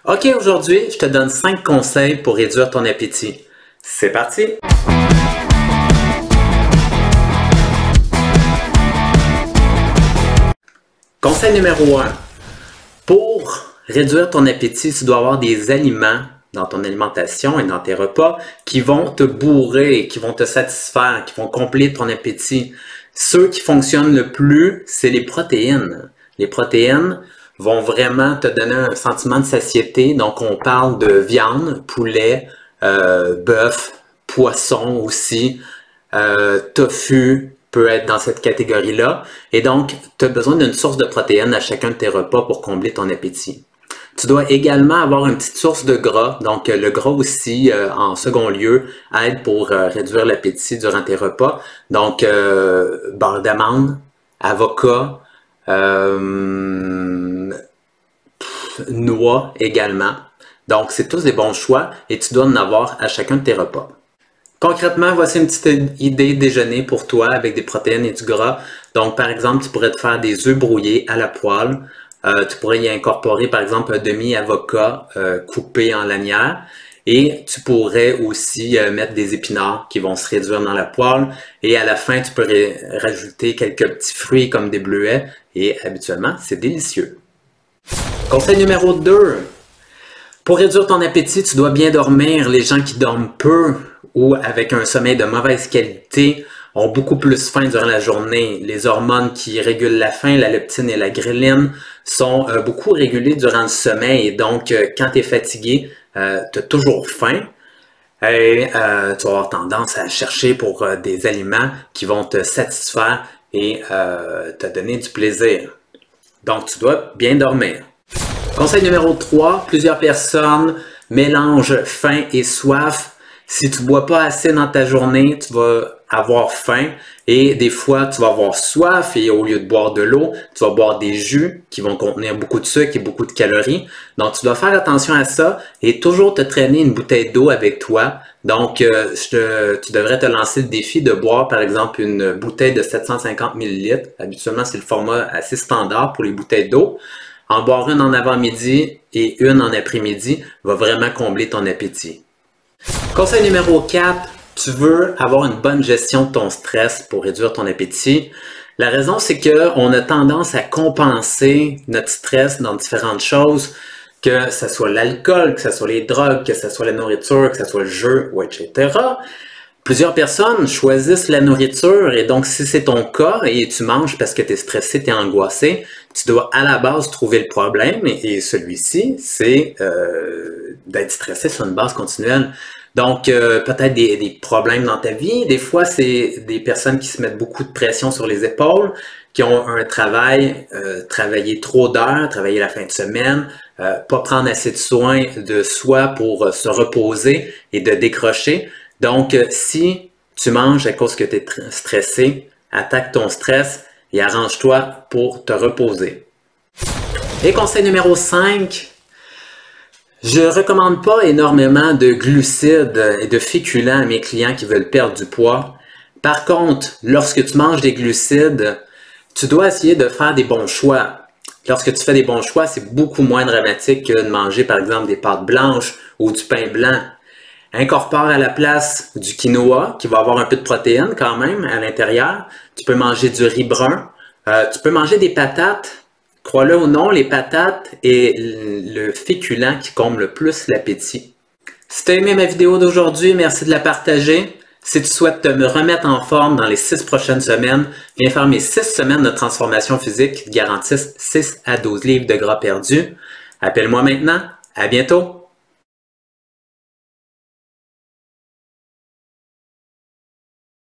Ok, aujourd'hui, je te donne 5 conseils pour réduire ton appétit. C'est parti! Conseil numéro 1. Pour réduire ton appétit, tu dois avoir des aliments dans ton alimentation et dans tes repas qui vont te bourrer, qui vont te satisfaire, qui vont combler ton appétit. Ceux qui fonctionnent le plus, c'est les protéines. Les protéines vont vraiment te donner un sentiment de satiété. Donc, on parle de viande, poulet, bœuf, poisson aussi, tofu peut être dans cette catégorie-là. Et donc, tu as besoin d'une source de protéines à chacun de tes repas pour combler ton appétit. Tu dois également avoir une petite source de gras. Donc, le gras aussi, en second lieu, aide pour réduire l'appétit durant tes repas. Donc, beurre d'amande, avocat, noix également. Donc, c'est tous des bons choix et tu dois en avoir à chacun de tes repas. Concrètement, voici une petite idée déjeuner pour toi avec des protéines et du gras. Donc, par exemple, tu pourrais te faire des œufs brouillés à la poêle. Tu pourrais y incorporer, par exemple, un demi-avocat coupé en lanières. Et tu pourrais aussi mettre des épinards qui vont se réduire dans la poêle. Et à la fin, tu peux rajouter quelques petits fruits comme des bleuets. Et habituellement, c'est délicieux. Conseil numéro 2. Pour réduire ton appétit, tu dois bien dormir. Les gens qui dorment peu ou avec un sommeil de mauvaise qualité ont beaucoup plus faim durant la journée. Les hormones qui régulent la faim, la leptine et la ghrelin, sont beaucoup régulées durant le sommeil. Donc, quand tu es fatigué, tu as toujours faim et tu vas avoir tendance à chercher pour des aliments qui vont te satisfaire et te donner du plaisir. Donc, tu dois bien dormir. Conseil numéro 3, plusieurs personnes mélangent faim et soif. Si tu ne bois pas assez dans ta journée, tu vas avoir faim et des fois tu vas avoir soif et au lieu de boire de l'eau, tu vas boire des jus qui vont contenir beaucoup de sucre et beaucoup de calories. Donc tu dois faire attention à ça et toujours te traîner une bouteille d'eau avec toi. Donc tu devrais te lancer le défi de boire par exemple une bouteille de 750 ml. Habituellement c'est le format assez standard pour les bouteilles d'eau. En boire une en avant-midi et une en après-midi va vraiment combler ton appétit. Conseil numéro 4, tu veux avoir une bonne gestion de ton stress pour réduire ton appétit. La raison, c'est qu'on a tendance à compenser notre stress dans différentes choses, que ce soit l'alcool, que ce soit les drogues, que ce soit la nourriture, que ce soit le jeu, etc. Plusieurs personnes choisissent la nourriture et donc si c'est ton cas et tu manges parce que tu es stressé, tu es angoissé, tu dois à la base trouver le problème et celui-ci, c'est d'être stressé sur une base continuelle. Donc, peut-être des problèmes dans ta vie. Des fois, c'est des personnes qui se mettent beaucoup de pression sur les épaules, qui ont un travail, travailler trop d'heures, travailler la fin de semaine, pas prendre assez de soin de soi pour se reposer et de décrocher. Donc, si tu manges à cause que tu es stressé, attaque ton stress et arrange-toi pour te reposer. Et conseil numéro 5, je ne recommande pas énormément de glucides et de féculents à mes clients qui veulent perdre du poids. Par contre, lorsque tu manges des glucides, tu dois essayer de faire des bons choix. Lorsque tu fais des bons choix, c'est beaucoup moins dramatique que de manger par exemple des pâtes blanches ou du pain blanc. Incorpore à la place du quinoa, qui va avoir un peu de protéines quand même à l'intérieur. Tu peux manger du riz brun. Tu peux manger des patates. Crois-le ou non, les patates est le féculent qui comble le plus l'appétit. Si tu as aimé ma vidéo d'aujourd'hui, merci de la partager. Si tu souhaites te remettre en forme dans les 6 prochaines semaines, viens faire mes 6 semaines de transformation physique qui te garantissent 6 à 12 livres de gras perdus. Appelle-moi maintenant. À bientôt!